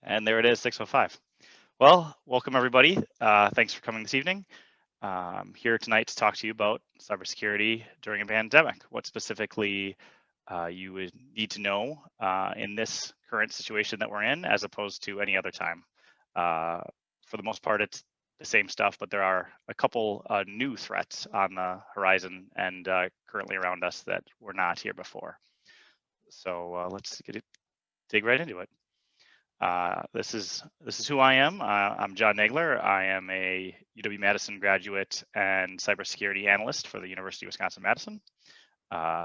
And there it is, 6:05. Well, welcome everybody. Thanks for coming this evening. I'm here tonight to talk to you about cybersecurity during a pandemic. What specifically you would need to know in this current situation that we're in, as opposed to any other time. For the most part, it's the same stuff, but there are a couple new threats on the horizon and currently around us that were not here before. So let's dig right into it. This is who I am. I'm John Nagler. I am a UW-Madison graduate and cybersecurity analyst for the University of Wisconsin-Madison.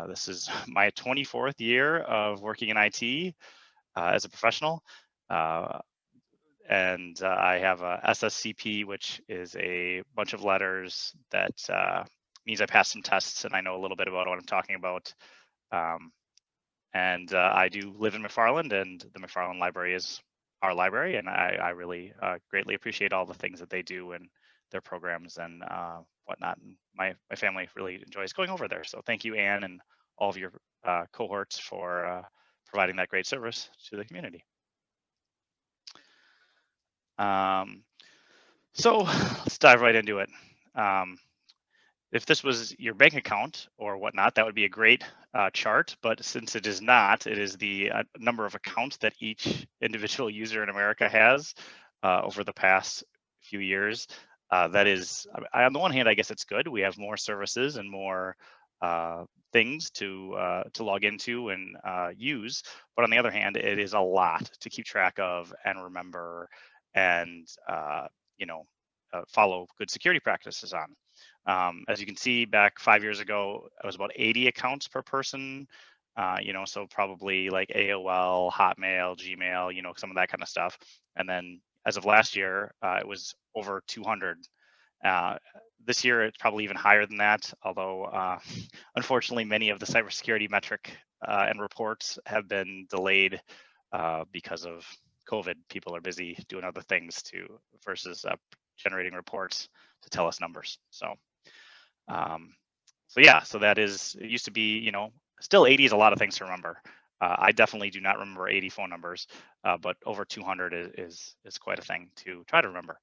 This is my 24th year of working in IT as a professional. And I have a SSCP, which is a bunch of letters that means I passed some tests and I know a little bit about what I'm talking about. And I do live in McFarland, and the McFarland Library is our library, and I really greatly appreciate all the things that they do and their programs and whatnot. And my family really enjoys going over there. So thank you, Anne, and all of your cohorts for providing that great service to the community. So let's dive right into it. If this was your bank account or whatnot, that would be a great chart. But since it is not, it is the number of accounts that each individual user in America has over the past few years. That is, on the one hand, I guess it's good. We have more services and more things to log into and use. But on the other hand, it is a lot to keep track of and remember and follow good security practices on. As you can see, back 5 years ago, it was about 80 accounts per person, so probably like AOL, Hotmail, Gmail, some of that kind of stuff. And then as of last year, it was over 200. This year, it's probably even higher than that, although unfortunately, many of the cybersecurity metric and reports have been delayed because of COVID. People are busy doing other things versus generating reports to tell us numbers. So that is, it used to be, still 80 is a lot of things to remember. I definitely do not remember 80 phone numbers, but over 200 is quite a thing to try to remember.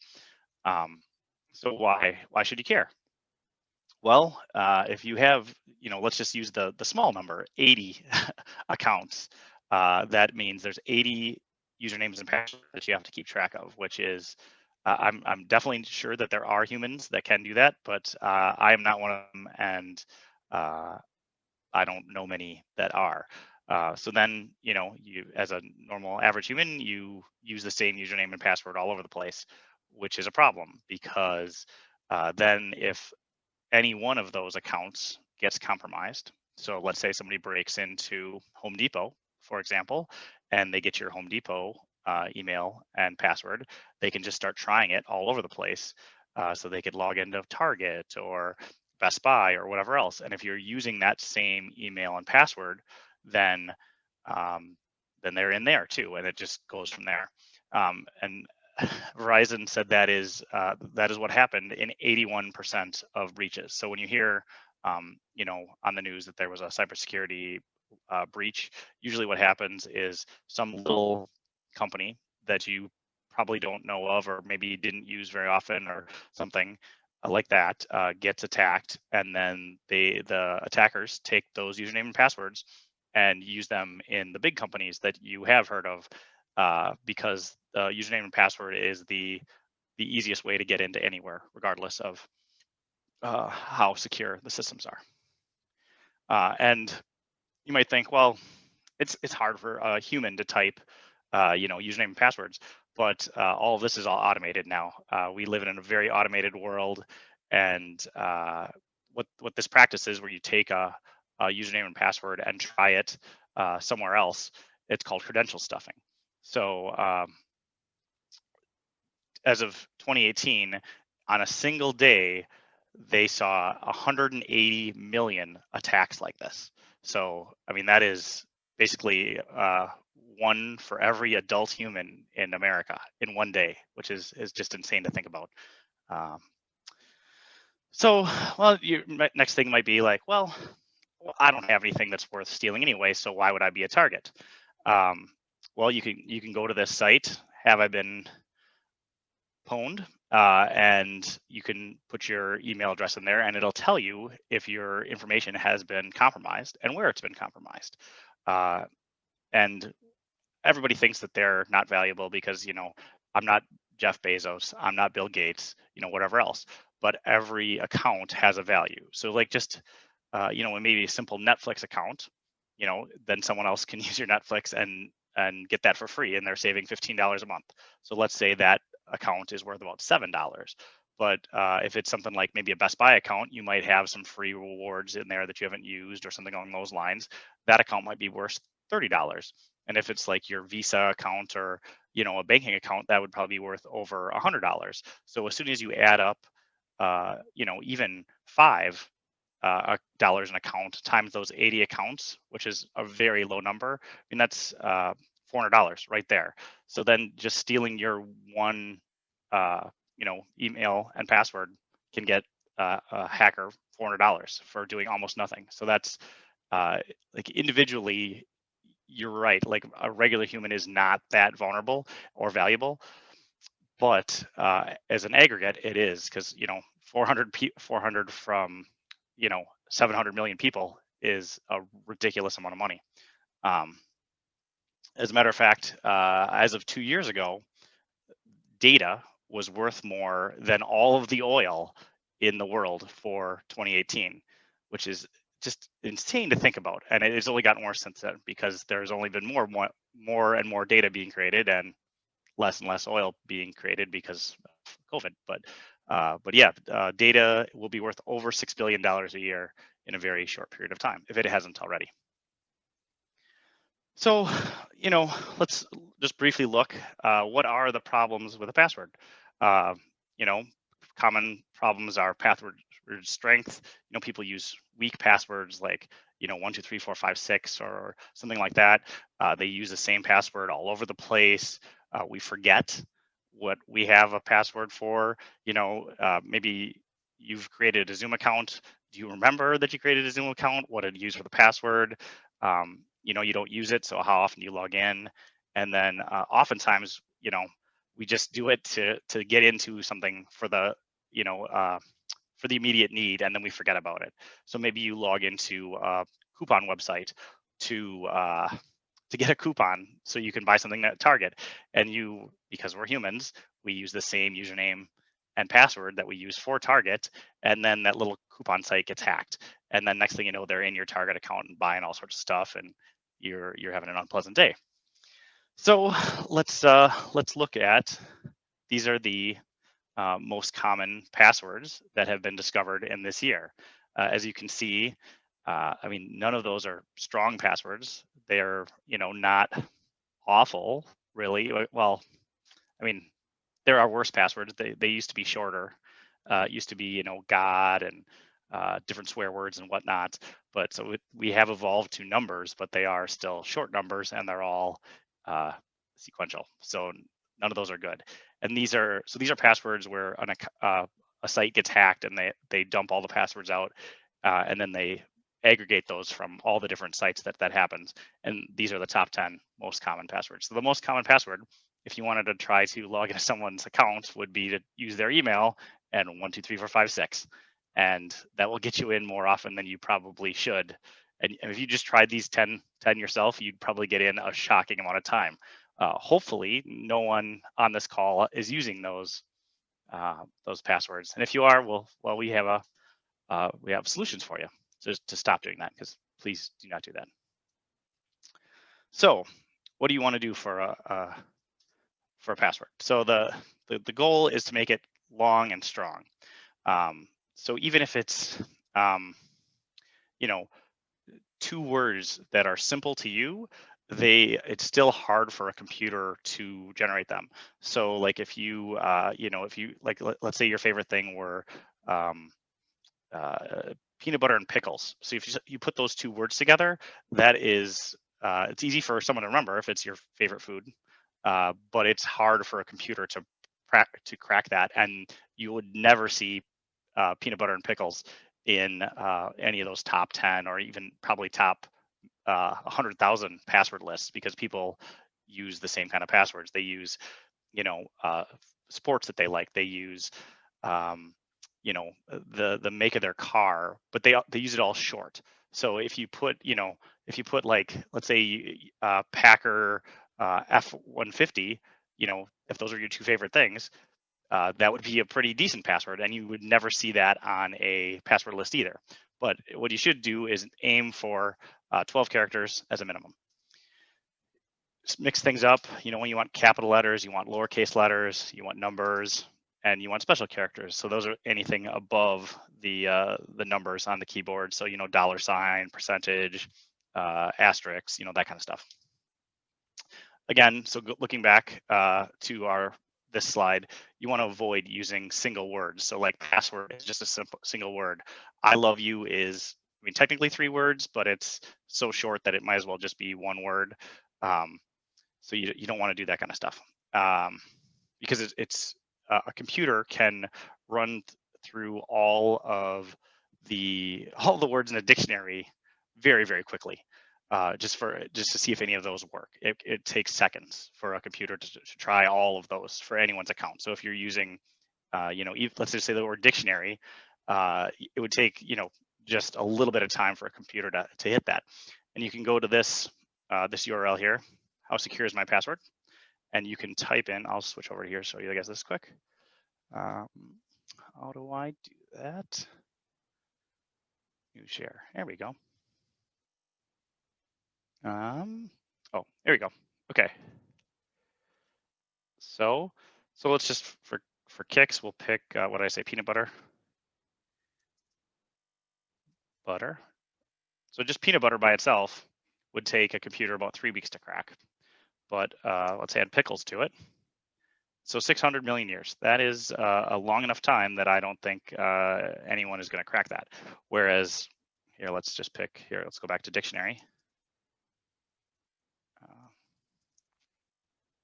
So why should you care? Well, if you have, let's just use the small number, 80 accounts, that means there's 80 usernames and passwords that you have to keep track of, which is, I'm definitely sure that there are humans that can do that, but I am not one of them, and I don't know many that are. So then, you, as a normal average human, you use the same username and password all over the place, which is a problem because then if any one of those accounts gets compromised, so let's say somebody breaks into Home Depot, for example, and they get your Home Depot email and password, they can just start trying it all over the place. So they could log into Target or Best Buy or whatever else. And if you're using that same email and password, then they're in there too, and it just goes from there. And Verizon said that is what happened in 81% of breaches. So when you hear, on the news that there was a cybersecurity breach, usually what happens is some little company that you probably don't know of or maybe didn't use very often or something like that gets attacked, and then the attackers take those username and passwords and use them in the big companies that you have heard of, because the username and password is the easiest way to get into anywhere, regardless of how secure the systems are. And you might think, well, it's hard for a human to type, username and passwords, but all of this is all automated now. We live in a very automated world, and what this practice is, where you take a username and password and try it somewhere else, it's called credential stuffing. So as of 2018, on a single day, they saw 180 million attacks like this. So, I mean, that is basically one for every adult human in America in one day, which is just insane to think about. Well, your next thing might be like, well, I don't have anything that's worth stealing anyway, so why would I be a target? Well, you can go to this site, have I been pwned? And you can put your email address in there, and it'll tell you if your information has been compromised and where it's been compromised. Uh, and everybody thinks that they're not valuable because, I'm not Jeff Bezos, I'm not Bill Gates, whatever else. But every account has a value. So like just maybe a simple Netflix account, then someone else can use your Netflix and get that for free, and they're saving $15 a month. So let's say that account is worth about $7. But if it's something like maybe a Best Buy account, you might have some free rewards in there that you haven't used or something along those lines. That account might be worth $30. And if it's like your Visa account or a banking account, that would probably be worth over $100. So as soon as you add up, even $5 an account times those 80 accounts, which is a very low number, I mean that's $400 right there. So then just stealing your one, email and password can get a hacker $400 for doing almost nothing. So that's like individually, you're right. Like a regular human is not that vulnerable or valuable, but as an aggregate, it is because 400 from 700 million people is a ridiculous amount of money. Um, as a matter of fact, as of 2 years ago, data was worth more than all of the oil in the world for 2018, which is just insane to think about. And it's only gotten worse since then because there's only been more and more data being created and less oil being created because of COVID. But yeah, data will be worth over $6 billion a year in a very short period of time if it hasn't already. So, let's just briefly look. What are the problems with a password? Uh, you know, Common problems are password strength. People use weak passwords like 1234556 or something like that. They use the same password all over the place. We forget what we have a password for. Maybe you've created a Zoom account. Do you remember that you created a Zoom account? What did you use for the password? You don't use it, so how often do you log in? And then oftentimes, we just do it to get into something for the for the immediate need, and then we forget about it. So maybe you log into a coupon website to get a coupon so you can buy something at Target, and because we're humans, we use the same username and password that we use for Target, and then that little coupon site gets hacked, and then next thing you know, they're in your Target account and buying all sorts of stuff, and you're having an unpleasant day. So let's look at, these are the most common passwords that have been discovered in this year. As you can see, none of those are strong passwords. They're not awful, really. Well, there are worse passwords. They used to be shorter. It used to be God and different swear words and whatnot. But so we have evolved to numbers, but they are still short numbers, and they're all sequential. So none of those are good. And these are passwords where a site gets hacked and they dump all the passwords out, and then they aggregate those from all the different sites that happens. And these are the top 10 most common passwords. So the most common password, if you wanted to try to log into someone's account, would be to use their email and 123456, and that will get you in more often than you probably should. And if you just tried these 10 yourself, you'd probably get in a shocking amount of time. Hopefully, no one on this call is using those passwords. And if you are, we have solutions for you to stop doing that. Because please do not do that. So, what do you want to do for a password? So the goal is to make it long and strong. So even if it's 2 words that are simple to you, it's still hard for a computer to generate them. So like if you if you like, let's say your favorite thing were peanut butter and pickles. So if you put those 2 words together, that is it's easy for someone to remember if it's your favorite food, but it's hard for a computer to crack that, and you would never see peanut butter and pickles in any of those top 10 or even probably top 100,000 password lists, because people use the same kind of passwords. They use sports that they like. They use the make of their car, but they use it all short. So if you put like, let's say Packer F-150, if those are your two favorite things, that would be a pretty decent password, and you would never see that on a password list either. But what you should do is aim for 12 characters as a minimum. Just mix things up. When you want capital letters, you want lowercase letters, you want numbers, and you want special characters. So those are anything above the numbers on the keyboard. So $, percentage, asterisk, that kind of stuff. Again, so looking back to this slide, you want to avoid using single words. So like password is just a single word. I love you is, technically 3 words, but it's so short that it might as well just be 1 word. So you don't want to do that kind of stuff, because it's a computer can run through all the words in a dictionary very, very quickly, just to see if any of those work. It takes seconds for a computer to try all of those for anyone's account. So if you're using, let's just say the word dictionary, it would take just a little bit of time for a computer to hit that. And you can go to this URL here. How secure is my password? And you can type in, I'll switch over here so you guys this quick. How do I do that? New share, there we go. Oh, there we go, okay. So let's just, for kicks, we'll pick, what did I say, peanut butter? Butter. So just peanut butter by itself would take a computer about 3 weeks to crack. But let's add pickles to it. So 600 million years. That is a long enough time that I don't think anyone is going to crack that. Whereas here, let's just pick here. Let's go back to dictionary.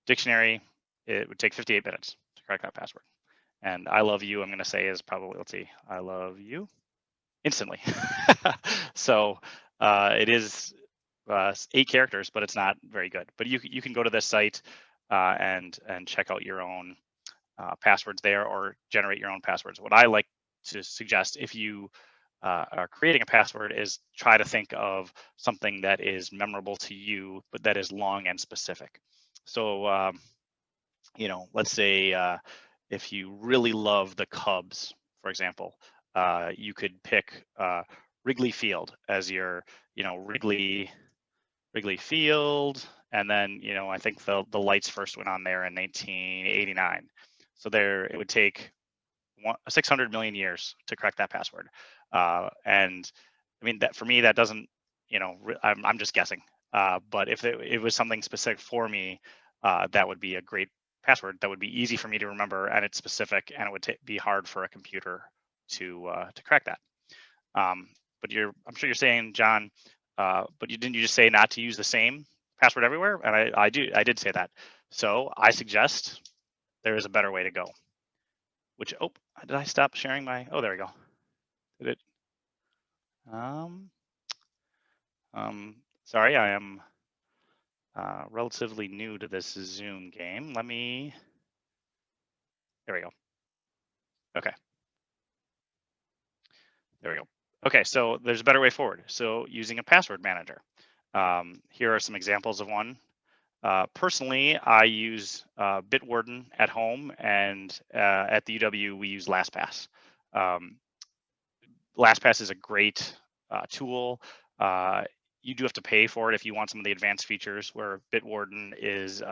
Dictionary, it would take 58 minutes to crack that password. And I love you, I'm going to say, is probably, let's see, I love you instantly. So it is 8 characters, but it's not very good. But you can go to this site and check out your own passwords there, or generate your own passwords. What I like to suggest, if you are creating a password, is try to think of something that is memorable to you, but that is long and specific. So let's say if you really love the Cubs, for example, you could pick Wrigley Field as your, Wrigley Field, and then I think the lights first went on there in 1989. So it would take 600 million years to crack that password, and that, for me, that doesn't, I'm just guessing. But if it was something specific for me, that would be a great password that would be easy for me to remember, and it's specific, and it would be hard for a computer to crack that. But I'm sure you're saying, John, but didn't you just say not to use the same password everywhere? And I did say that. So I suggest there is a better way to go. Which, oh, did I stop sharing my? Oh, there we go. Did it? Sorry, I am relatively new to this Zoom game. There we go. Okay. There we go. Okay, so there's a better way forward. So using a password manager. Here are some examples of one. Personally, I use Bitwarden at home, and at the UW, we use LastPass. LastPass is a great tool. You do have to pay for it if you want some of the advanced features, where Bitwarden is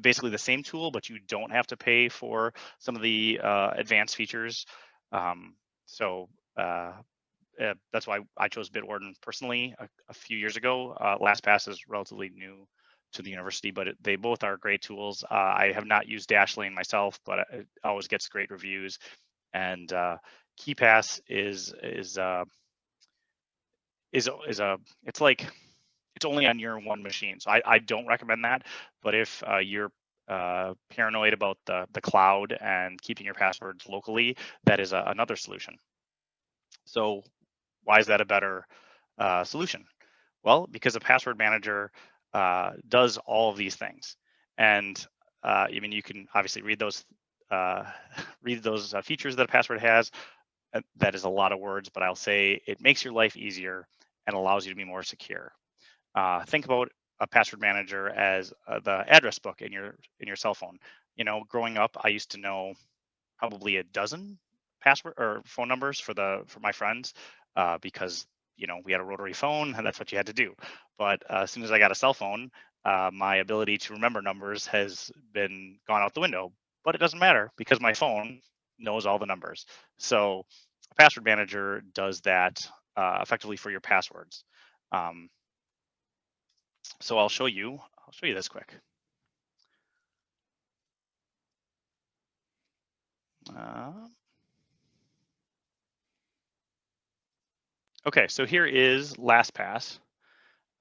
basically the same tool, but you don't have to pay for some of the advanced features. So that's why I chose Bitwarden personally a few years ago. LastPass is relatively new to the university, but they both are great tools. I have not used Dashlane myself, but it always gets great reviews. And KeePass it's only on your one machine. So I don't recommend that. But if you're paranoid about the cloud and keeping your passwords locally, that is another solution. So why is that a better solution? Well, because a password manager does all of these things. And I mean, you can obviously read those features that a password has. That is a lot of words, but I'll say it makes your life easier and allows you to be more secure. Think about a password manager as the address book in your cell phone. You know, growing up, I used to know probably a dozen password or phone numbers for my friends because we had a rotary phone and that's what you had to do. But as soon as I got a cell phone, my ability to remember numbers has been gone out the window. But it doesn't matter because my phone knows all the numbers. So a password manager does that effectively for your passwords. Um, so I'll show you this quick. Okay, so here is LastPass.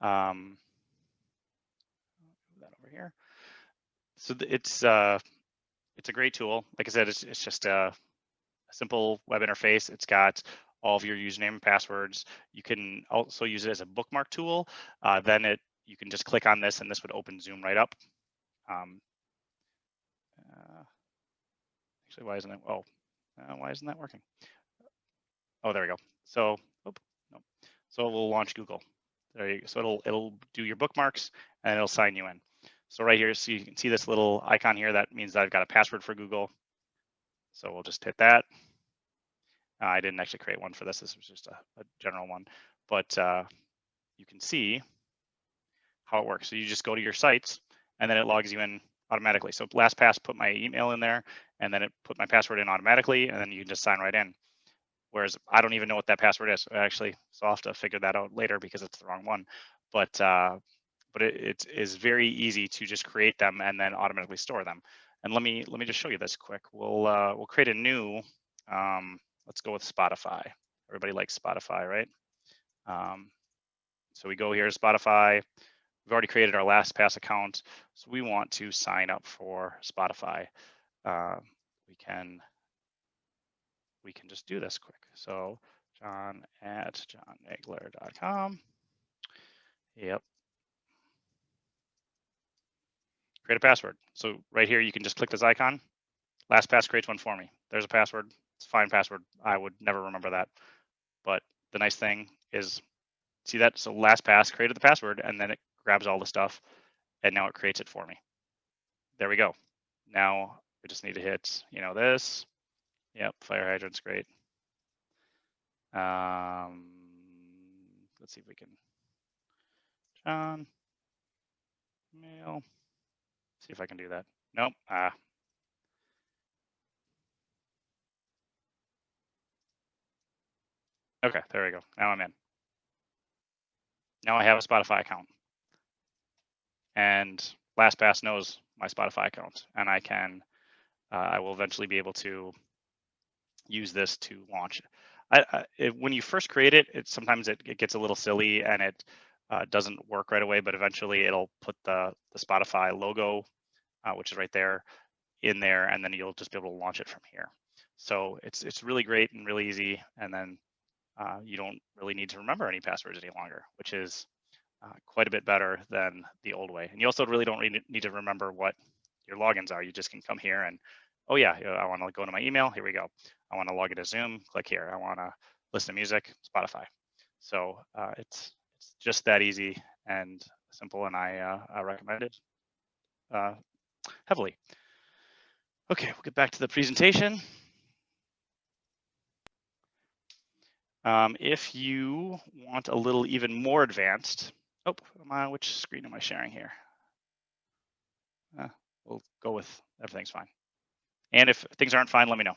That over here. So it's a great tool. Like I said, it's just a simple web interface. It's got all of your username and passwords. You can also use it as a bookmark tool. Then you can just click on this, and this would open Zoom right up. Actually, why isn't it? Oh, why isn't that working? Oh, there we go. So, no. So we'll launch Google. There you go. So it'll do your bookmarks and it'll sign you in. So right here, so you can see this little icon here. That means that I've got a password for Google. So we'll just hit that. I didn't actually create one for this. This was just a general one, but you can see how it works. So you just go to your sites and then it logs you in automatically. So LastPass put my email in there and then it put my password in automatically, and then you can just sign right in. Whereas I don't even know what that password is actually, so I'll have to figure that out later because it's the wrong one. But it is very easy to just create them and then automatically store them. And let me just show you this quick. We'll create a new. Let's go with Spotify. Everybody likes Spotify, right? So we go here to Spotify. We've already created our LastPass account, so we want to sign up for Spotify. We can just do this quick. So john@johnnagler.com. Yep. Create a password. So right here, you can just click this icon. LastPass creates one for me. There's a password. It's a fine password. I would never remember that. But the nice thing is, see that? So LastPass created the password, and then it grabs all the stuff, and now it creates it for me. There we go. Now we just need to hit, this. Yep, fire hydrant's great. Let's see if we can. John, mail. See if I can do that. Nope. Okay, there we go. Now I'm in. Now I have a Spotify account. And LastPass knows my Spotify account, and I will eventually be able to use this to launch. When you first create it, sometimes it gets a little silly and it doesn't work right away, but eventually it'll put the Spotify logo, which is right there, in there, and then you'll just be able to launch it from here. So it's really great and really easy, and then you don't really need to remember any passwords any longer, which is quite a bit better than the old way. And you also really don't need to remember what your logins are. You just can come here and, oh yeah, I want to go to my email. Here we go. I want to log into Zoom. Click here. I want to listen to music. Spotify. So it's just that easy and simple, and I recommend it heavily. Okay, we'll get back to the presentation. If you want a little even more advanced, which screen am I sharing here? We'll go with everything's fine. And if things aren't fine, let me know.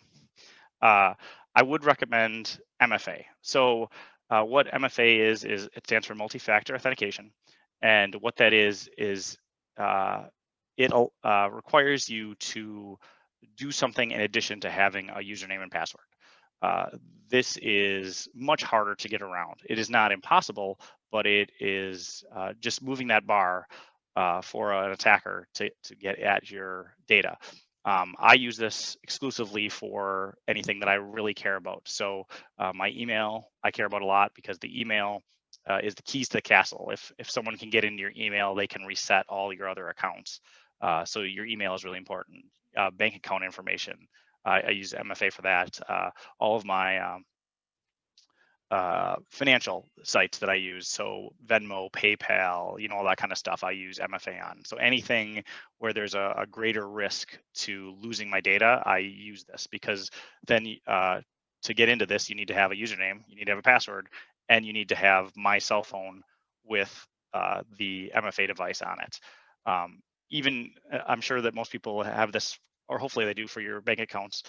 I would recommend MFA. So what MFA is it stands for multi-factor authentication. And what that is it requires you to do something in addition to having a username and password. This is much harder to get around. It is not impossible, but it is just moving that bar for an attacker to get at your data. I use this exclusively for anything that I really care about. So my email, I care about a lot because the email is the keys to the castle. If someone can get into your email, they can reset all your other accounts. So your email is really important. Bank account information. I use MFA for that. All of my financial sites that I use, so Venmo, PayPal, all that kind of stuff, I use MFA on. So anything where there's a greater risk to losing my data, I use this, because then to get into this, you need to have a username, you need to have a password, and you need to have my cell phone with the MFA device on it. Even I'm sure that most people have this, or hopefully they do, for your bank accounts,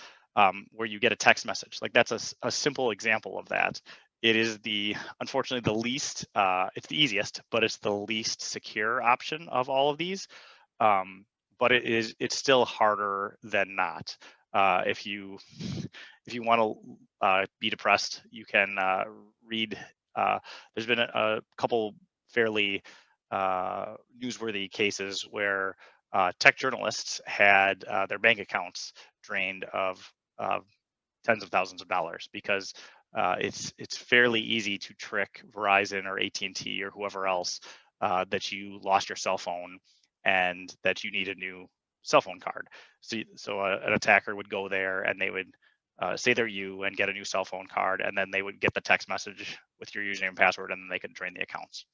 where you get a text message. Like, that's a simple example of that. It is unfortunately the least, it's the easiest, but it's the least secure option of all of these. But it's still harder than not. If you want to be depressed, you can read. There's been a couple fairly newsworthy cases where tech journalists had their bank accounts drained of tens of thousands of dollars, because it's fairly easy to trick Verizon or AT&T or whoever else that you lost your cell phone and that you need a new cell phone card. So an attacker would go there and they would say they're you and get a new cell phone card, and then they would get the text message with your username and password, and then they could drain the accounts.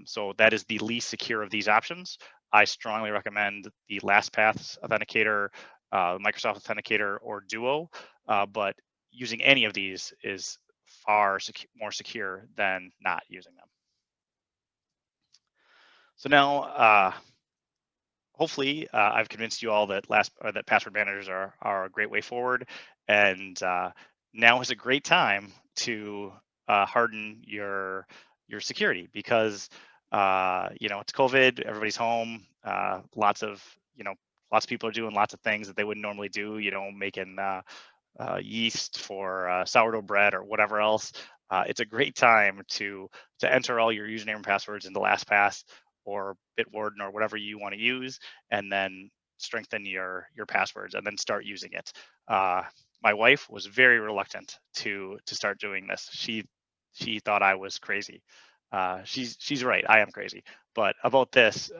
So that is the least secure of these options. I strongly recommend the LastPass Authenticator, Microsoft Authenticator, or Duo, but using any of these is far more secure than not using them. So now, hopefully, I've convinced you all that that password managers are a great way forward, and now is a great time to harden your security, because it's COVID, everybody's home, lots of people are doing lots of things that they wouldn't normally do, making yeast for sourdough bread or whatever else. It's a great time to enter all your username and passwords into LastPass or Bitwarden or whatever you want to use, and then strengthen your passwords and then start using it. My wife was very reluctant to start doing this. She thought I was crazy. She's right. I am crazy. But about this,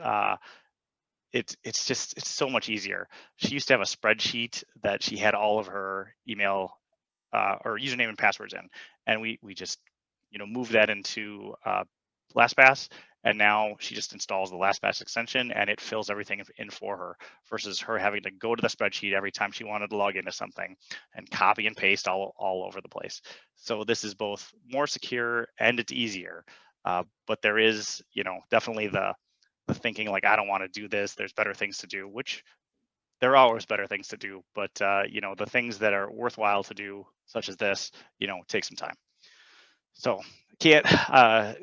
it's so much easier. She used to have a spreadsheet that she had all of her email or username and passwords in, and we just move that into LastPass, and now she just installs the LastPass extension and it fills everything in for her, versus her having to go to the spreadsheet every time she wanted to log into something and copy and paste all over the place. So this is both more secure and it's easier, but there is definitely the thinking, like, I don't want to do this, there's better things to do, which there are always better things to do, but the things that are worthwhile to do, such as this, take some time. So can't, I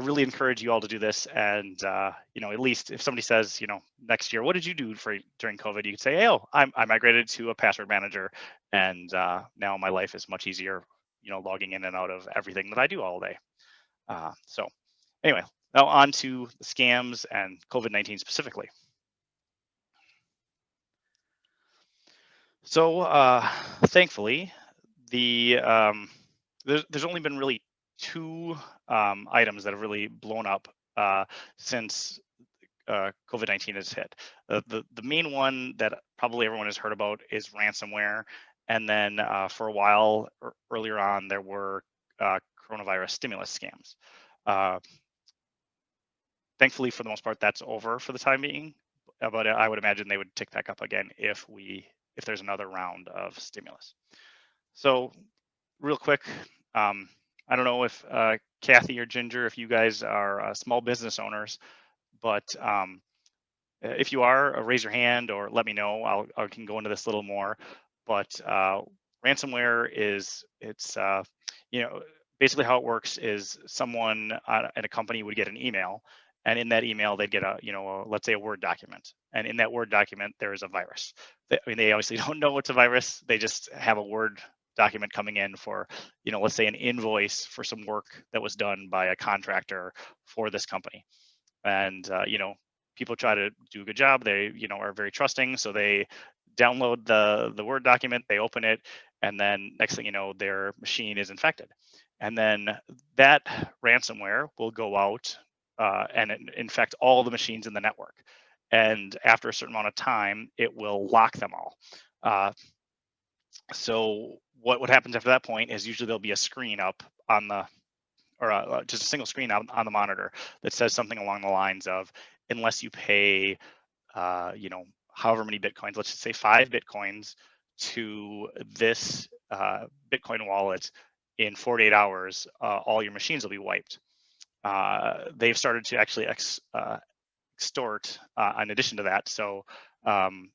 really encourage you all to do this. And, at least if somebody says, next year, what did you do during COVID? You could say, hey, I migrated to a password manager, and now my life is much easier, logging in and out of everything that I do all day. So anyway, now on to the scams and COVID-19 specifically. So thankfully, there's only been really two items that have really blown up since COVID-19 has hit. The main one that probably everyone has heard about is ransomware, and then for a while earlier on, there were coronavirus stimulus scams. Thankfully, for the most part, that's over for the time being, but I would imagine they would tick back up again if there's another round of stimulus. So real quick, I don't know if Kathy or Ginger, if you guys are small business owners, but if you are, raise your hand or let me know. I can go into this a little more. But ransomware it's basically how it works is someone at a company would get an email, and in that email they'd get let's say a Word document, and in that Word document there is a virus. They obviously don't know it's a virus. They just have a Word document coming in for, let's say an invoice for some work that was done by a contractor for this company. And, people try to do a good job. They, are very trusting. So they download the Word document, they open it, and then next thing you know, their machine is infected. And then that ransomware will go out and infect all the machines in the network. and after a certain amount of time, it will lock them all. Uh, so what happens after that point is usually there'll be a screen up on the or just a single screen on the monitor that says something along the lines of, unless you pay, however many bitcoins, let's just say 5 bitcoins to this Bitcoin wallet in 48 hours, all your machines will be wiped. They've started to actually extort in addition to that. So um,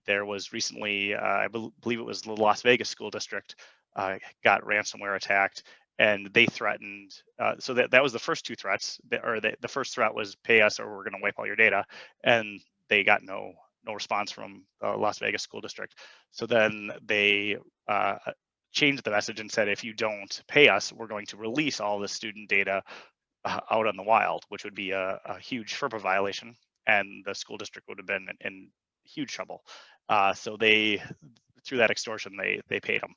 there was recently, believe it was the Las Vegas school district, got ransomware attacked, and they threatened. So that was the first two threats, the first threat was pay us or we're going to wipe all your data, and they got no response from Las Vegas school district. So then they changed the message and said, if you don't pay us, we're going to release all the student data out on the wild, which would be a huge FERPA violation, and the school district would have been in huge trouble. So they, through that extortion, they paid them.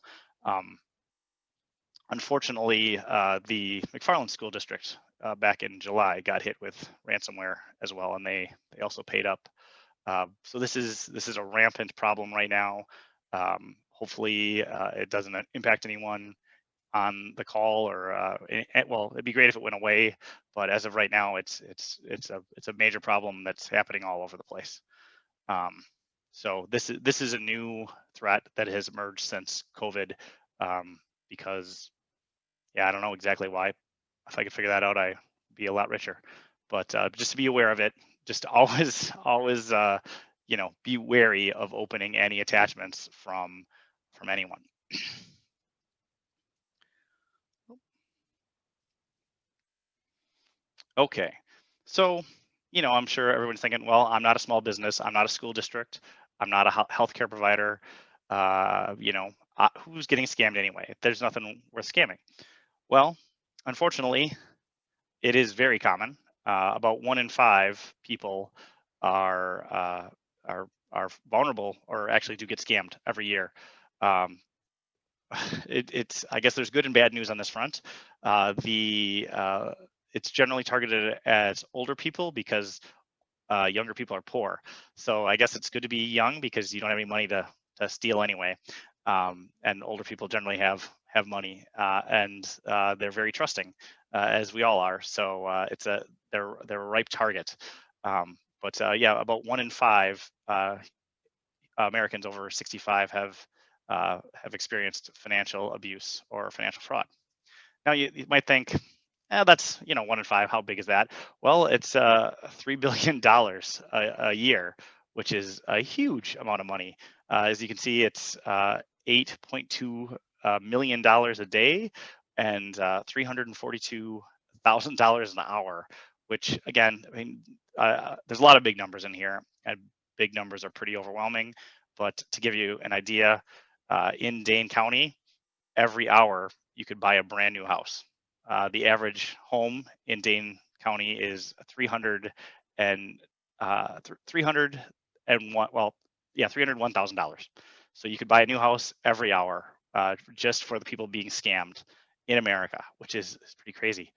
Unfortunately, the McFarland school district back in July got hit with ransomware as well, and they also paid up. So this is a rampant problem right now. Hopefully, it doesn't impact anyone on the call, or well, it'd be great if it went away, but as of right now, it's a major problem that's happening all over the place. So this is a new threat that has emerged since COVID, because yeah, I don't know exactly why. If I could figure that out, I'd be a lot richer. But just to be aware of it, just always be wary of opening any attachments from anyone. Okay. So, I'm sure everyone's thinking, well, I'm not a small business. I'm not a school district. I'm not a healthcare provider. Who's getting scammed anyway? There's nothing worth scamming. Well, unfortunately, it is very common. About 1 in 5 people are are vulnerable, or actually do get scammed every year. Um, it's I guess there's good and bad news on this front. The It's generally targeted as older people because younger people are poor. So I guess it's good to be young because you don't have any money to steal anyway. And older people generally have money, and they're very trusting, as we all are. So they're a ripe target. But yeah, about 1 in 5 Americans over 65 have experienced financial abuse or financial fraud. Now you might think, that's 1 in 5. How big is that? Well, it's $3 billion a year, which is a huge amount of money. As you can see, it's $8.2 million a day, and $342,000 an hour. Which again, I mean, there's a lot of big numbers in here, and big numbers are pretty overwhelming. But to give you an idea, in Dane County, every hour you could buy a brand new house. The average home in Dane County is 301, well, yeah, $301,000. So you could buy a new house every hour, just for the people being scammed in America, which is pretty crazy.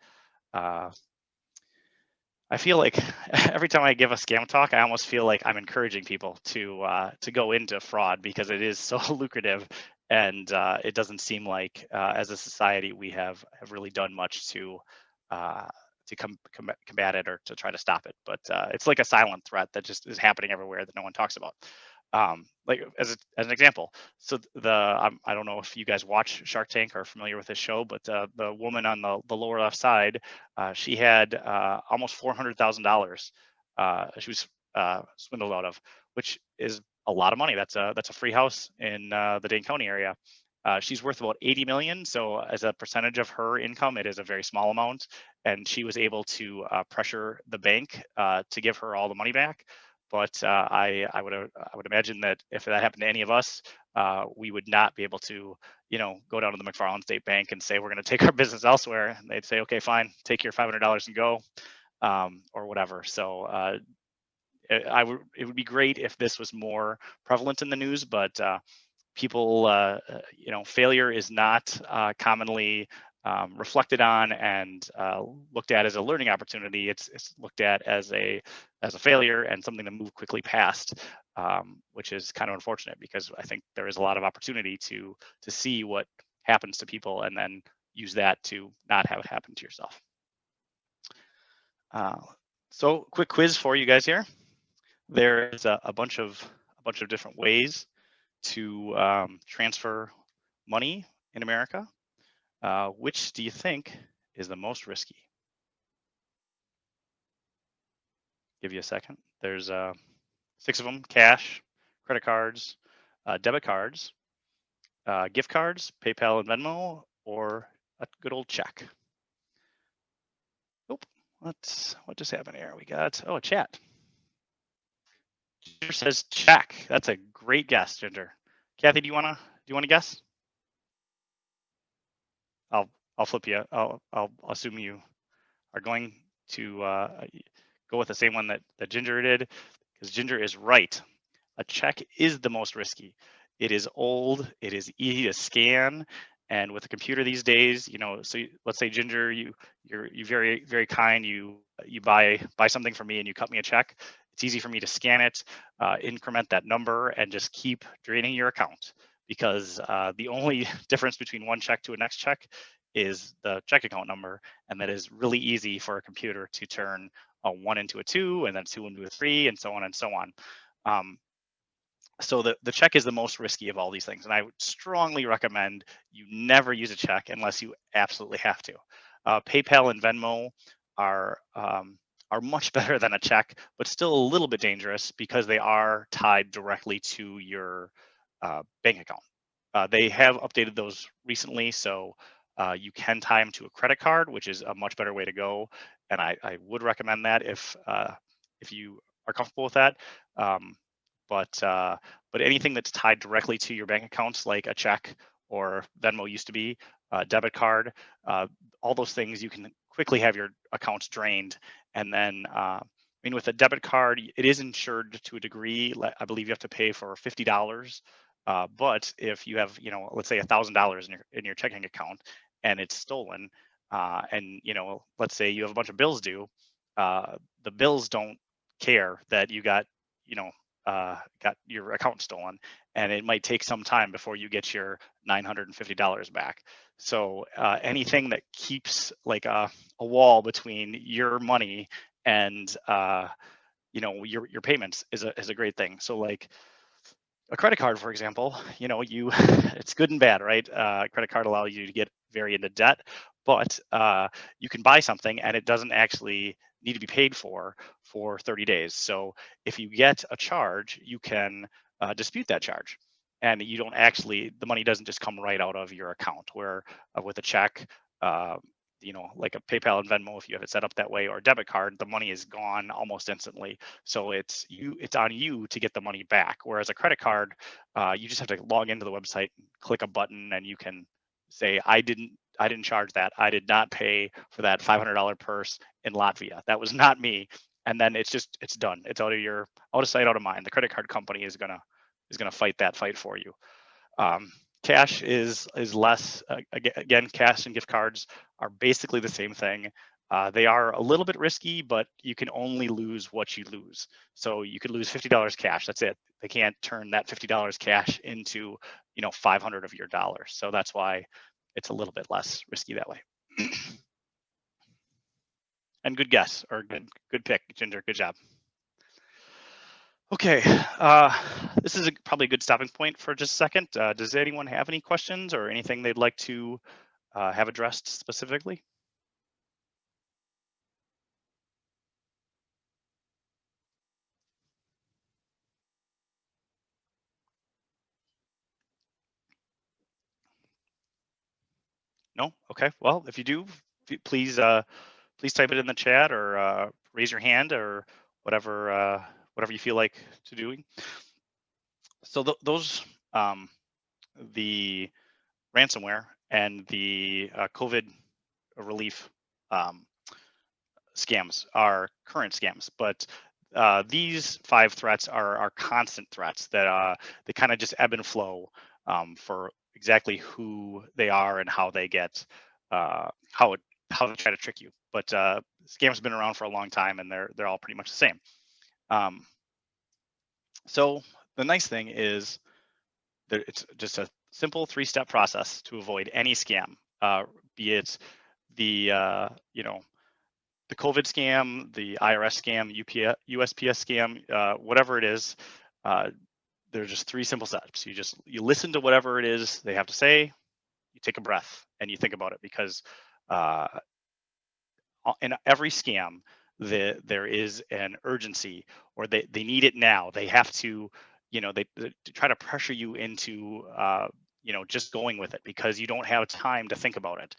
I feel like every time I give a scam talk, I almost feel like I'm encouraging people to go into fraud because it is so lucrative, and it doesn't seem like as a society we have really done much uh, to combat it or to try to stop it. But it's like a silent threat that just is happening everywhere that no one talks about. Like as an example, so I don't know if you guys watch Shark Tank or are familiar with this show, but the woman on the lower left side, she had almost $400,000 she was swindled out of, which is a lot of money. That's a free house in the Dane County area. She's worth about 80 million, so as a percentage of her income, it is a very small amount, and she was able to pressure the bank to give her all the money back. But I would imagine that if that happened to any of us, we would not be able to, go down to the McFarland State Bank and say we're going to take our business elsewhere. And they'd say, okay, fine, take your $500 and go, or whatever. So it would be great if this was more prevalent in the news, but people, failure is not commonly reflected on and looked at as a learning opportunity. It's looked at as a failure and something to move quickly past, which is kind of unfortunate because I think there is a lot of opportunity to see what happens to people and then use that to not have it happen to yourself. So quick quiz for you guys here. There is a bunch of different ways to transfer money in America. Which do you think is the most risky? Give you a second. There's 6 of them: cash, credit cards, debit cards, gift cards, PayPal and Venmo, or a good old check. Nope. What just happened here? We got a chat. Ginger says check. That's a great guess, Ginger. Kathy, do you wanna guess? I'll flip you. I'll assume you are going to go with the same one that Ginger did, because Ginger is right. A check is the most risky. It is old, it is easy to scan, and with a computer these days, so let's say, Ginger, you're very, very kind, you buy something for me and you cut me a check. It's easy for me to scan it, increment that number, and just keep draining your account, because the only difference between one check to a next check is the check account number, and that is really easy for a computer to turn a 1 into a 2, and then 2 into a 3, and so on and so on. So the check is the most risky of all these things, and I would strongly recommend you never use a check unless you absolutely have to. PayPal and Venmo are much better than a check, but still a little bit dangerous because they are tied directly to your bank account. They have updated those recently, so you can tie them to a credit card, which is a much better way to go, and I would recommend that if you are comfortable with that. But anything that's tied directly to your bank accounts, like a check or Venmo used to be, debit card, all those things, you can quickly have your accounts drained. And then, I mean, with a debit card, it is insured to a degree. I believe you have to pay for $50. But if you have, let's say $1,000 in your checking account and it's stolen, and let's say you have a bunch of bills due, the bills don't care that you got your account stolen, and it might take some time before you get your $950 back. So anything that keeps like a wall between your money and your payments is a great thing. So like a credit card, for example, it's good and bad, right? Credit card allows you to get very into debt, but you can buy something and it doesn't actually need to be paid for 30 days. So if you get a charge, you can dispute that charge, and you don't actually, the money doesn't just come right out of your account. Where with a check, like a PayPal and Venmo, if you have it set up that way, or a debit card, the money is gone almost instantly. So it's on you to get the money back. Whereas a credit card, you just have to log into the website, click a button, and you can say, I didn't charge that. I did not pay for that $500 purse in Latvia. That was not me. And then it's done. It's out of sight, out of mind. The credit card company is gonna fight that fight for you. Cash is less. Again, cash and gift cards are basically the same thing. They are a little bit risky, but you can only lose what you lose. So you could lose $50 cash. That's it. They can't turn that $50 cash into 500 of your dollars. So that's why it's a little bit less risky that way. And good guess, or good pick, Ginger. Good job. Okay, this is probably a good stopping point for just a second. Does anyone have any questions or anything they'd like to have addressed specifically? No? Okay. Well, if you do, please type it in the chat, or raise your hand, or whatever you feel like to doing. So those the ransomware and the COVID relief scams are current scams, but these 5 threats are constant threats that they kind of just ebb and flow for exactly who they are and how they get how they try to trick you. But scams have been around for a long time, and they're all pretty much the same. Um, so the nice thing is that it's just a simple 3-step process to avoid any scam, be it the the COVID scam, the IRS scam, USPS scam, whatever it is. Uh, there's just 3 simple steps. You listen to whatever it is they have to say, you take a breath, and you think about it, because uh, in every scam, there is an urgency, or they need it now. They have to, they try to pressure you into, just going with it, because you don't have time to think about it.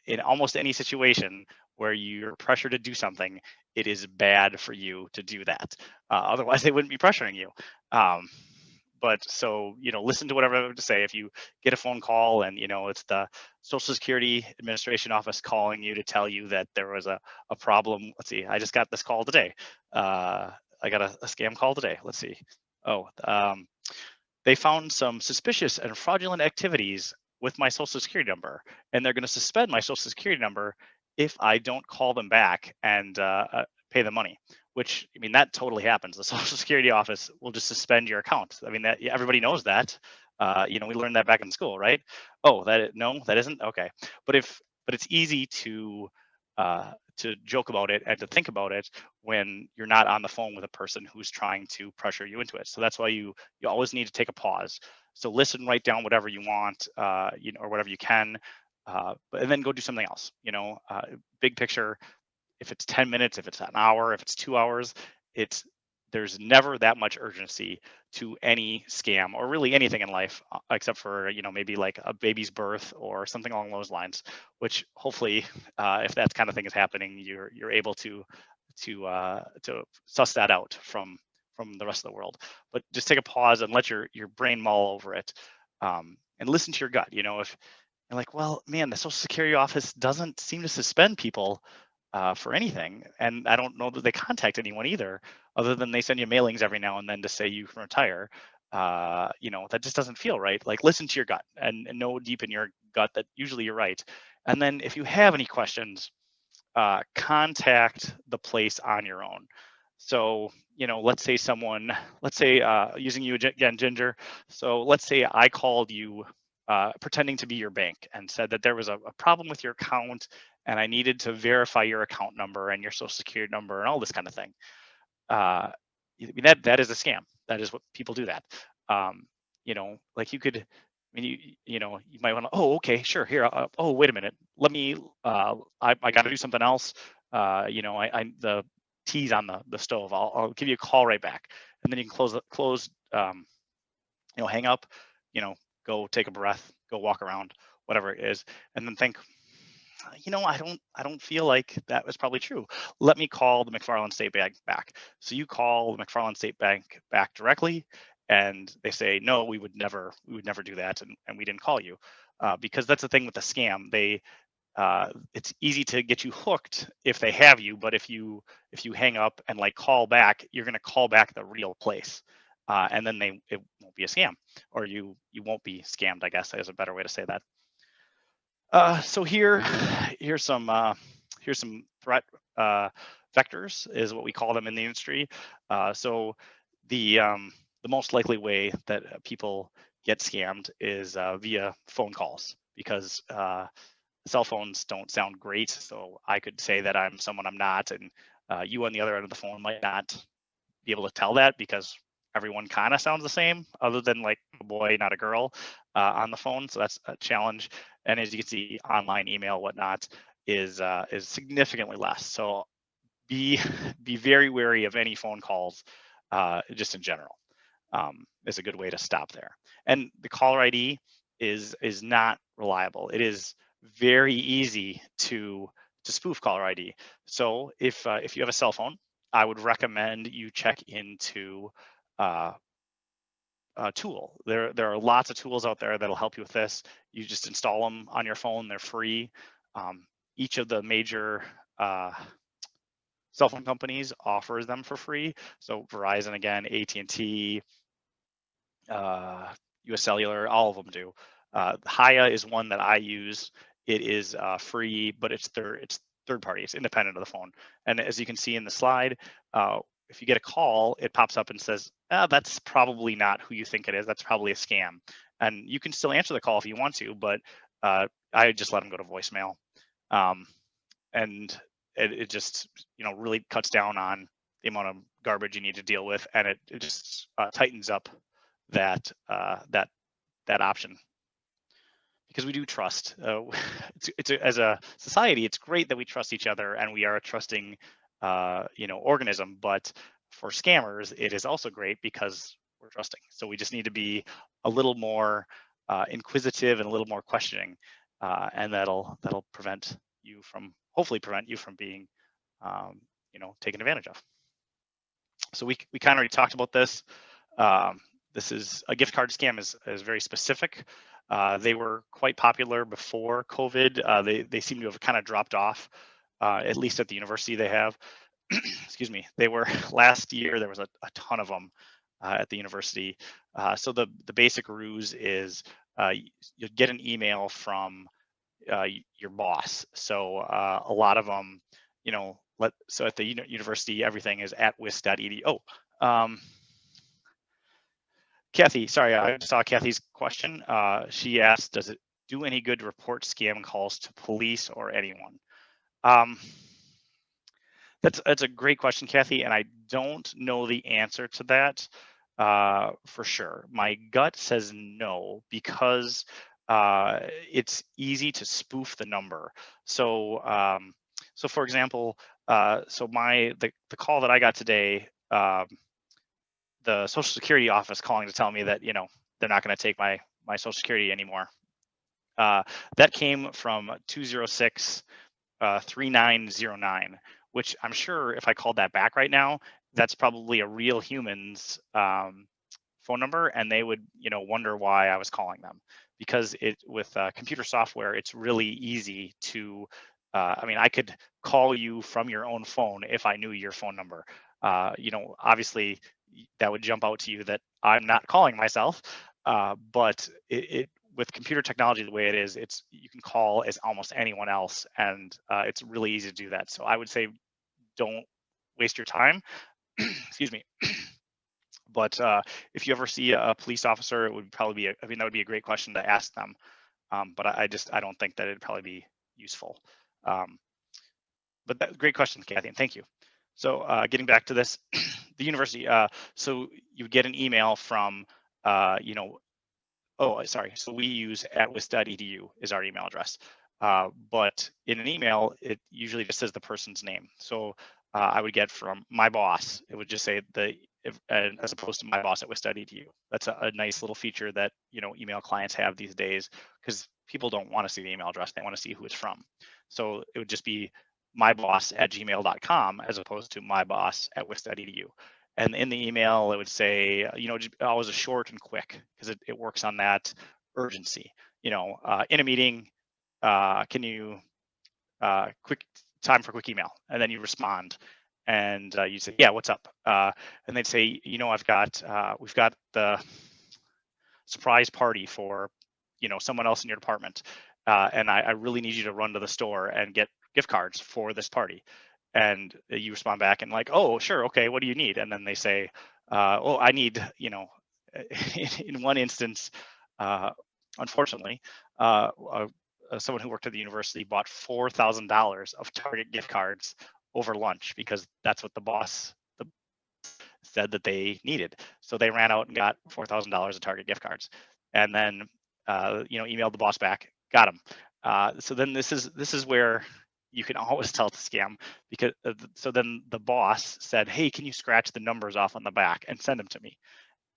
In almost any situation where you're pressured to do something, it is bad for you to do that. Otherwise, they wouldn't be pressuring you. Um, but so, listen to whatever they have to say. If you get a phone call and it's the Social Security Administration office calling you to tell you that there was a problem. Let's see, I just got this call today. I got a scam call today. Let's see. Oh, they found some suspicious and fraudulent activities with my Social Security number, and they're going to suspend my Social Security number if I don't call them back and pay the money. Which, I mean, that totally happens. The Social Security office will just suspend your account. I mean, that everybody knows that. We learned that back in school, right? Oh, no, that isn't okay. But it's easy to joke about it and to think about it when you're not on the phone with a person who's trying to pressure you into it. So that's why you always need to take a pause. So listen, write down whatever you want, or whatever you can, and then go do something else. Big picture. If it's 10 minutes, if it's an hour, if it's 2 hours, there's never that much urgency to any scam, or really anything in life, except for maybe like a baby's birth or something along those lines. Which hopefully, if that kind of thing is happening, you're able to suss that out from the rest of the world. But just take a pause and let your brain mull over it, and listen to your gut. If you're like, well, man, the Social Security office doesn't seem to suspend people for anything, and I don't know that they contact anyone either, other than they send you mailings every now and then to say you can retire. That just doesn't feel right. Like, listen to your gut, and know deep in your gut that usually you're right. And then if you have any questions, contact the place on your own. So, let's say using you again, Ginger. So let's say I called you pretending to be your bank and said that there was a problem with your account, and I needed to verify your account number and your Social Security number and all this kind of thing. That is a scam. That is what people do that. Like you could, I mean, you might want to, oh, okay, sure. Here, oh, wait a minute. Let me, I got to do something else. The tea's on the stove. I'll give you a call right back. And then you can close, hang up, go take a breath, go walk around, whatever it is. And then think, I don't feel like that was probably true. Let me call the McFarland State Bank back. So you call the McFarland State Bank back directly, and they say, no, we would never do that, and we didn't call you, because that's the thing with the scam. It's easy to get you hooked if they have you, but if you hang up and like call back, you're going to call back the real place, and then it won't be a scam, or you won't be scammed, I guess is a better way to say that. So here's some threat vectors, is what we call them in the industry. So the most likely way that people get scammed is via phone calls, because cell phones don't sound great. So I could say that I'm someone I'm not, and you on the other end of the phone might not be able to tell that, because everyone kind of sounds the same, other than like a boy, not a girl, on the phone. So that's a challenge. And as you can see, online, email, whatnot, is significantly less. So be very wary of any phone calls, just in general. Is a good way to stop there. And the caller ID is not reliable. It is very easy to spoof caller ID. So if you have a cell phone, I would recommend you check into a tool. There are lots of tools out there that'll help you with this. You just install them on your phone. They're free. Each of the major cell phone companies offers them for free. So Verizon, again, AT&T, US Cellular, all of them do. Haya is one that I use. it is free, but it's third party. It's independent of the phone. And as you can see in the slide, if you get a call, it pops up and says, that's probably not who you think it is. That's probably a scam. And you can still answer the call if you want to, but I just let them go to voicemail. And it just, really cuts down on the amount of garbage you need to deal with, and it just tightens up that that option, because we do trust. As a society, it's great that we trust each other and we are a trusting, organism. But for scammers, it is also great because we're trusting. So we just need to be a little more inquisitive and a little more questioning, and that'll hopefully prevent you from being, taken advantage of. So we kind of already talked about this. This is a gift card scam is very specific. They were quite popular before COVID. They seem to have kind of dropped off, at least at the university they have. Excuse me. They were last year. There was a ton of them at the university. So the basic ruse is you get an email from your boss. So a lot of them, so at the university, everything is at wis.edu. Oh, Kathy, sorry, I saw Kathy's question. She asked, does it do any good to report scam calls to police or anyone? That's a great question, Kathy, and I don't know the answer to that for sure. My gut says no, because it's easy to spoof the number. So, for example, the call that I got today, the Social Security office calling to tell me that they're not going to take my Social Security anymore. That came from 206 3909, which I'm sure if I called that back right now, that's probably a real human's phone number, and they would wonder why I was calling them, because with computer software, it's really easy to I could call you from your own phone if I knew your phone number. Obviously that would jump out to you that I'm not calling myself, but with computer technology the way it is, you can call as almost anyone else, and it's really easy to do that. So I would say don't waste your time. Excuse me. But if you ever see a police officer, it would probably be that would be a great question to ask them. But I don't think that it'd probably be useful. But great question, Kathy, and thank you. So getting back to this, the university. So you get an email from, oh, sorry. So we use @wis.edu is our email address. But in an email, it usually just says the person's name. So I would get from my boss, it would just say as opposed to my boss @wis.edu. That's a nice little feature that email clients have these days, because people don't want to see the email address; they want to see who it's from. So it would just be myboss@gmail.com as opposed to myboss@wis.edu. And in the email, it would say, always a short and quick, because it works on that urgency. In a meeting, can you quick time for quick email? And then you respond, and you say, yeah, what's up? And they'd say, we've got the surprise party for someone else in your department, and I really need you to run to the store and get gift cards for this party. And you respond back and like, oh, sure, okay, what do you need? And then they say, oh, I need, in one instance, unfortunately, someone who worked at the university bought $4,000 of Target gift cards over lunch, because that's what the boss said that they needed. So they ran out and got $4,000 of Target gift cards, and then emailed the boss back, got them. So then this is where you can always tell it's a scam, because so then the boss said, hey, can you scratch the numbers off on the back and send them to me?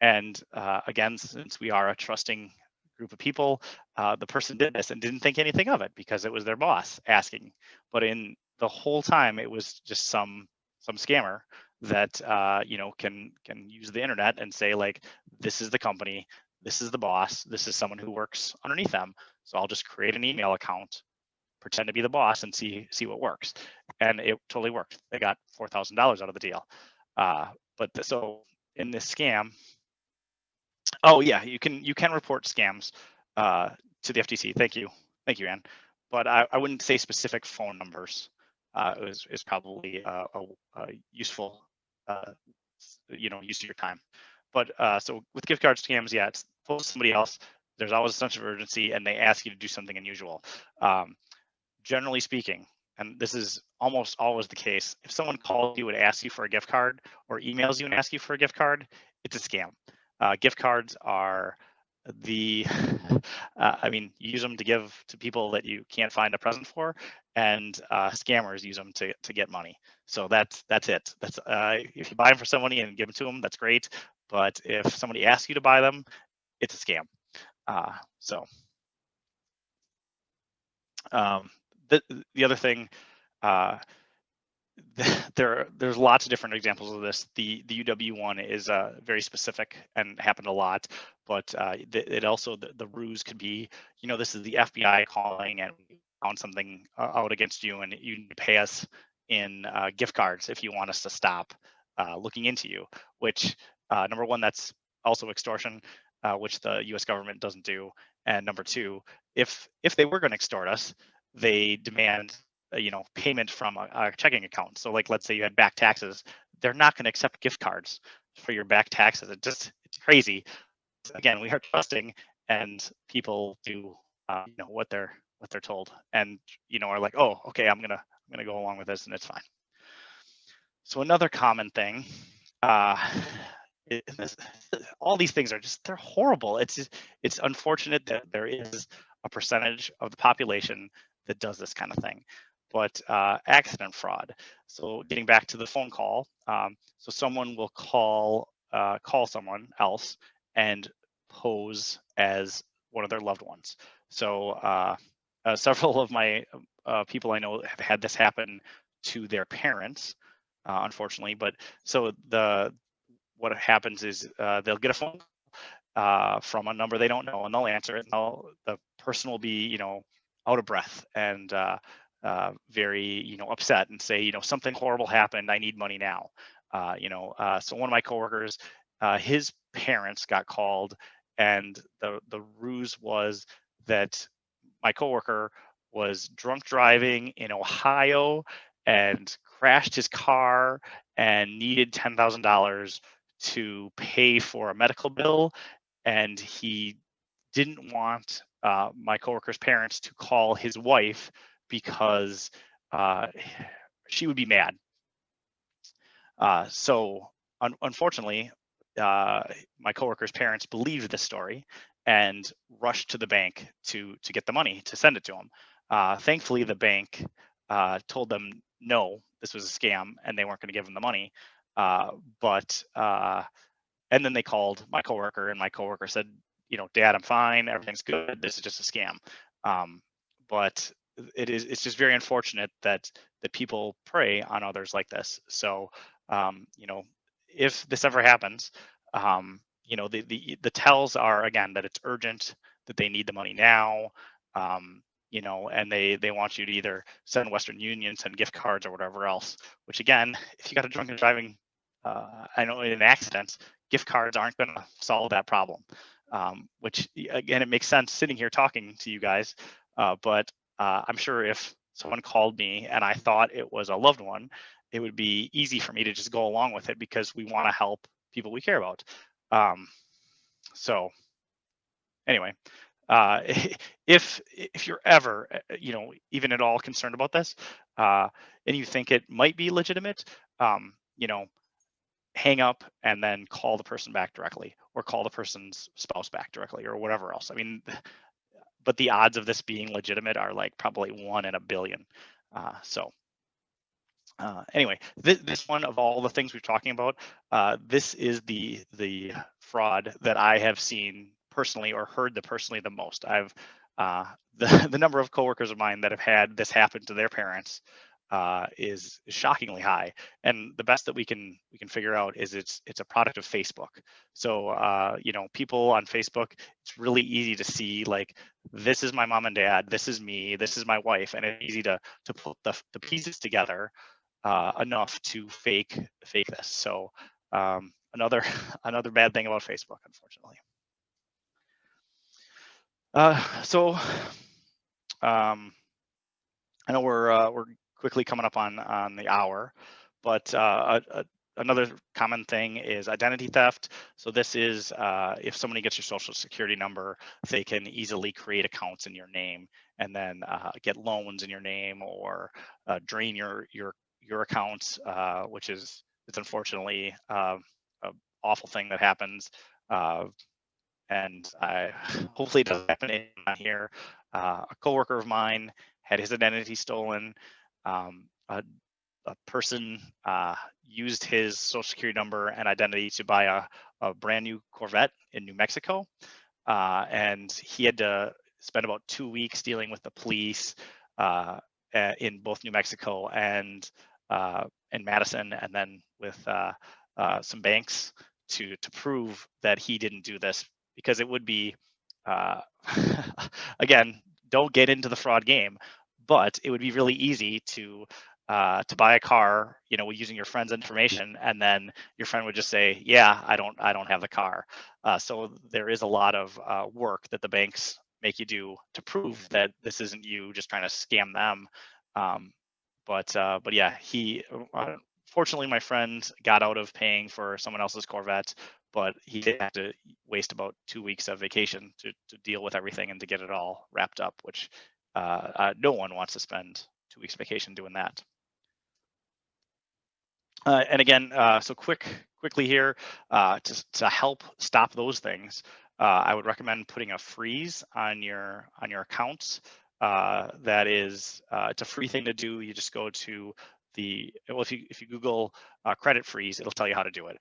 And again, since we are a trusting group of people, the person did this and didn't think anything of it, because it was their boss asking. But in the whole time, it was just some scammer that can use the internet and say, like, this is the company, this is the boss, this is someone who works underneath them, so I'll just create an email account, pretend to be the boss, and see what works. And it totally worked. They got $4,000 out of the deal. So in this scam, oh yeah, you can report scams to the FTC. Thank you, Ann. but I wouldn't say specific phone numbers is probably a useful use of your time. But so with gift card scams, yeah, it's post somebody else. There's always a sense of urgency, and they ask you to do something unusual. Generally speaking, and this is almost always the case, if someone calls you and asks you for a gift card or emails you and asks you for a gift card, it's a scam. Gift cards are the, I mean, you use them to give to people that you can't find a present for, and scammers use them to get money. So that's it. That's if you buy them for somebody and give them to them, that's great. But if somebody asks you to buy them, it's a scam. So the other thing, uh, there's lots of different examples of this. The UW one is very specific and happened a lot, but it also the ruse could be, this is the FBI calling and we found something out against you, and you need to pay us in gift cards if you want us to stop looking into you. Which number one, that's also extortion, which the U.S. government doesn't do, and number two, if they were going to extort us, they demand payment from a checking account. So like, let's say you had back taxes, they're not going to accept gift cards for your back taxes. It's crazy. Again, we are trusting, and people do what they're told, and are like, oh, okay, I'm gonna go along with this, and it's fine. So another common thing, all these things are they're horrible. It's unfortunate that there is a percentage of the population that does this kind of thing. But accident fraud. So getting back to the phone call, so someone will call someone else and pose as one of their loved ones. So several of my people I know have had this happen to their parents, unfortunately. But so what happens is they'll get a phone from a number they don't know, and they'll answer it, and the person will be out of breath and very upset and say, something horrible happened, I need money now. So one of my coworkers, his parents got called, and the ruse was that my coworker was drunk driving in Ohio and crashed his car and needed $10,000 to pay for a medical bill, and he didn't want my coworker's parents to call his wife because she would be mad. So unfortunately, my coworker's parents believed this story and rushed to the bank to get the money to send it to him. Thankfully, the bank told them no, this was a scam, and they weren't going to give him the money. And then they called my coworker, and my coworker said, Dad, I'm fine, everything's good, this is just a scam. But it's just very unfortunate that people prey on others like this. So if this ever happens, the tells are, again, that it's urgent, that they need the money now, and they want you to either send Western Union, send gift cards, or whatever else. Which, again, if you got a drunken driving, I know, in an accident, gift cards aren't going to solve that problem. Which, again, it makes sense sitting here talking to you guys, but I'm sure if someone called me and I thought it was a loved one, it would be easy for me to just go along with it because we want to help people we care about. So anyway, if you're ever, even at all concerned about this, and you think it might be legitimate, hang up and then call the person back directly, or call the person's spouse back directly, or whatever else. I mean, but the odds of this being legitimate are like probably 1 in a billion. Anyway, this one, of all the things we're talking about, this is the fraud that I have seen personally, or heard the most. I've the number of coworkers of mine that have had this happen to their parents is shockingly high. And the best that we can figure out is it's a product of Facebook. So people on Facebook, it's really easy to see, like, this is my mom and dad, this is me, this is my wife, and it's easy to put the pieces together enough to fake this. So another bad thing about Facebook, unfortunately. So I know we're quickly coming up on the hour, but another common thing is identity theft. So this is if somebody gets your social security number, they can easily create accounts in your name and then get loans in your name or drain your accounts, which is it's unfortunately an awful thing that happens. Uh, and I hopefully it doesn't happen here. A coworker of mine had his identity stolen. A person used his social security number and identity to buy a brand new Corvette in New Mexico, and he had to spend about 2 weeks dealing with the police in both New Mexico and in Madison, and then with some banks to prove that he didn't do this, because it would be uh, again, don't get into the fraud game, but it would be really easy to buy a car, using your friend's information, and then your friend would just say, "Yeah, I don't have the car." So there is a lot of work that the banks make you do to prove that this isn't you just trying to scam them. Um, but yeah, fortunately my friend got out of paying for someone else's Corvette, but he did have to waste about 2 weeks of vacation to deal with everything and to get it all wrapped up, which no one wants to spend 2 weeks vacation doing that. And again, so quickly here, to help stop those things, I would recommend putting a freeze on your accounts. That is, it's a free thing to do. You just go to if you Google credit freeze, it'll tell you how to do it.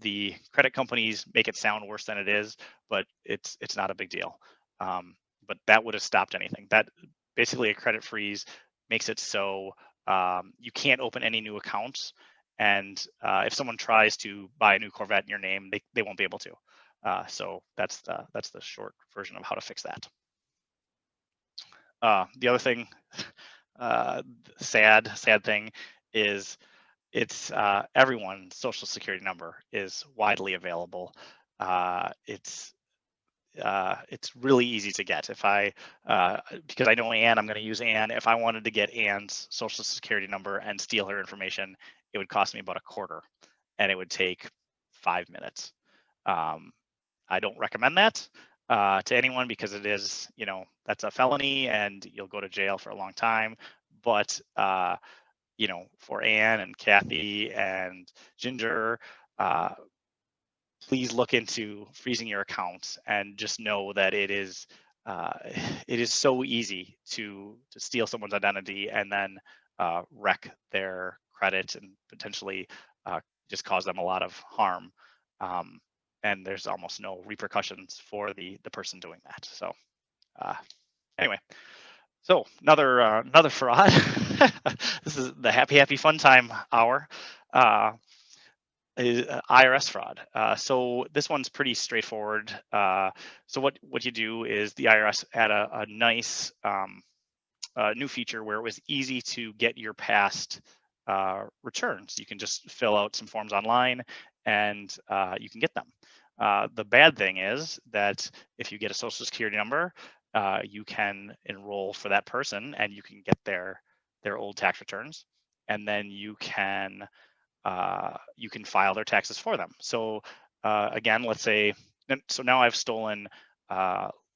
The credit companies make it sound worse than it is, but it's not a big deal. But that would have stopped anything. That basically a credit freeze makes it so you can't open any new accounts, and if someone tries to buy a new Corvette in your name, they won't be able to. So that's the short version of how to fix that. The other thing, sad thing, is it's everyone's social security number is widely available. It's really easy to get. Because I know Anne, I'm going to use Anne. If I wanted to get Anne's social security number and steal her information, it would cost me about a quarter, and it would take 5 minutes. I don't recommend that to anyone, because it is, that's a felony and you'll go to jail for a long time. But for Anne and Kathy and Ginger, please look into freezing your accounts, and just know that it is so easy to steal someone's identity and then wreck their credit and potentially just cause them a lot of harm. And there's almost no repercussions for the person doing that. So anyway, so another fraud. This is the happy fun time hour. Is IRS fraud. So this one's pretty straightforward. So what you do is the IRS had a nice new feature where it was easy to get your past returns. You can just fill out some forms online, and you can get them. The bad thing is that if you get a social security number, you can enroll for that person, and you can get their old tax returns, and then you can file their taxes for them. So again, let's say, so now I've stolen,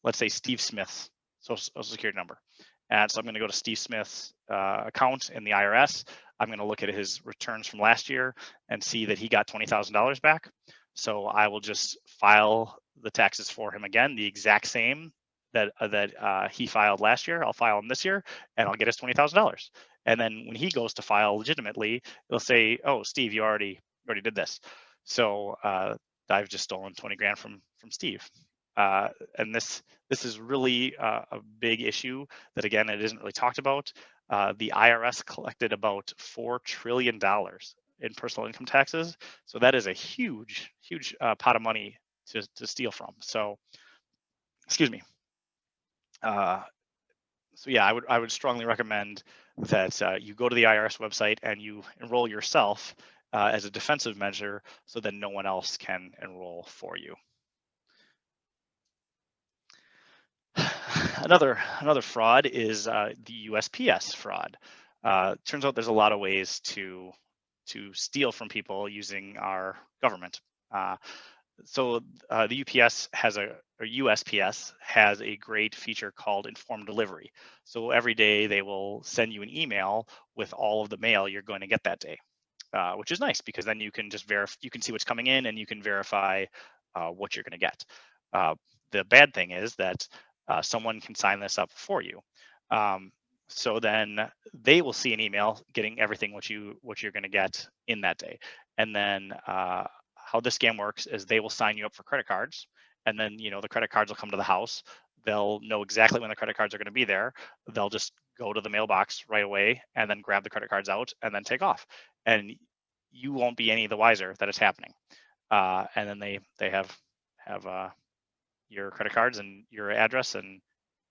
let's say, Steve Smith's social security number. And so I'm going to go to Steve Smith's account in the IRS. I'm going to look at his returns from last year and see that he got $20,000 back. So I will just file the taxes for him again, the exact same that he filed last year. I'll file him this year, and I'll get his $20,000. And then when he goes to file legitimately, it'll say, "Oh, Steve, you already did this." So I've just stolen 20 grand from Steve. And this is really a big issue that, again, it isn't really talked about. The IRS collected about $4 trillion in personal income taxes. So that is a huge pot of money to steal from. So, excuse me. So yeah, I would strongly recommend that you go to the IRS website and you enroll yourself as a defensive measure, so that no one else can enroll for you. Another fraud is the USPS fraud. Turns out there's a lot of ways to steal from people using our government. Uh, so the UPS has or USPS has a great feature called informed delivery. So every day they will send you an email with all of the mail you're going to get that day, which is nice because then you can just you can see what's coming in and you can verify what you're going to get. Uh, the bad thing is that someone can sign this up for you. Um, so then they will see an email getting everything what you're going to get in that day, and then how this scam works is they will sign you up for credit cards, and then the credit cards will come to the house. They'll know exactly when the credit cards are going to be there. They'll just go to the mailbox right away and then grab the credit cards out and then take off, and you won't be any the wiser that it's happening. And then they have your credit cards and your address, and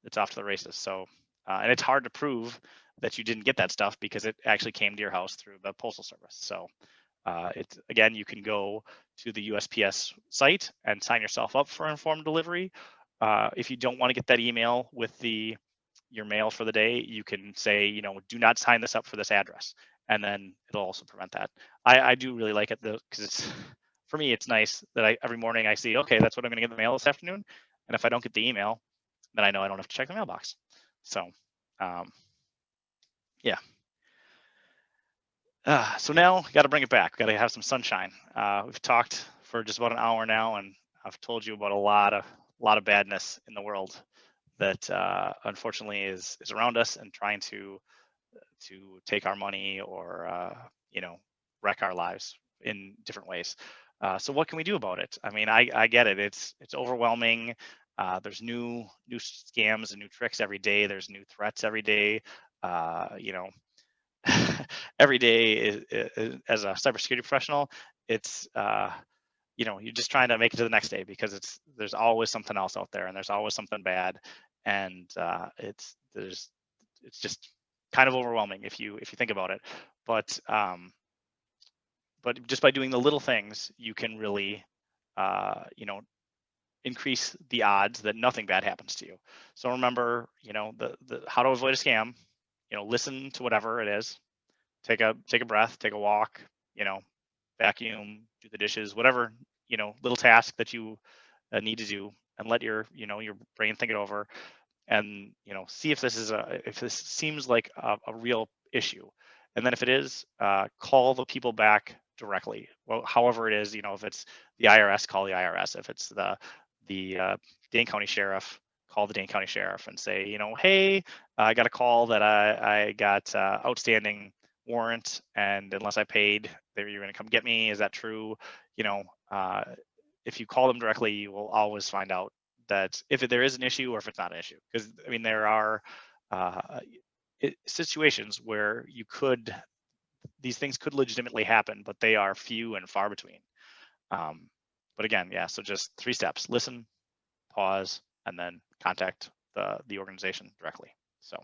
it's off to the races. So and it's hard to prove that you didn't get that stuff because it actually came to your house through the postal service. So it's again, you can go to the USPS site and sign yourself up for informed delivery. If you don't want to get that email with your mail for the day, you can say, do not sign this up for this address, and then it'll also prevent that. I do really like it though, because it's for me, it's nice that every morning I see, okay, that's what I'm going to get in the mail this afternoon, and if I don't get the email, then I know I don't have to check the mailbox. So, yeah. So now got to bring it back. Got to have some sunshine. We've talked for just about an hour now, and I've told you about a lot of badness in the world that unfortunately is around us and trying to take our money or wreck our lives in different ways. So what can we do about it? I mean, I get it. It's overwhelming. There's new scams and new tricks every day. There's new threats every day. Every day as a cybersecurity professional, it's you're just trying to make it to the next day because there's always something else out there and there's always something bad, and it's just kind of overwhelming if you think about it. But just by doing the little things, you can really increase the odds that nothing bad happens to you. So remember, the how to avoid a scam. Listen to whatever it is. Take a breath, take a walk, vacuum, do the dishes, whatever, little task that you need to do, and let your brain think it over, and see if this seems like a real issue. And then if it is, call the people back directly. Well, however it is, if it's the IRS, call the IRS. If it's the Dane County Sheriff, call the Dane County Sheriff and say, hey, I got a call that I got outstanding warrant, and unless I paid, you're going to come get me. Is that true? If you call them directly, you will always find out that if there is an issue or if it's not an issue. Because I mean, there are situations where these things could legitimately happen, but they are few and far between. But again, yeah, so just 3 steps: listen, pause, and then contact the organization directly. So.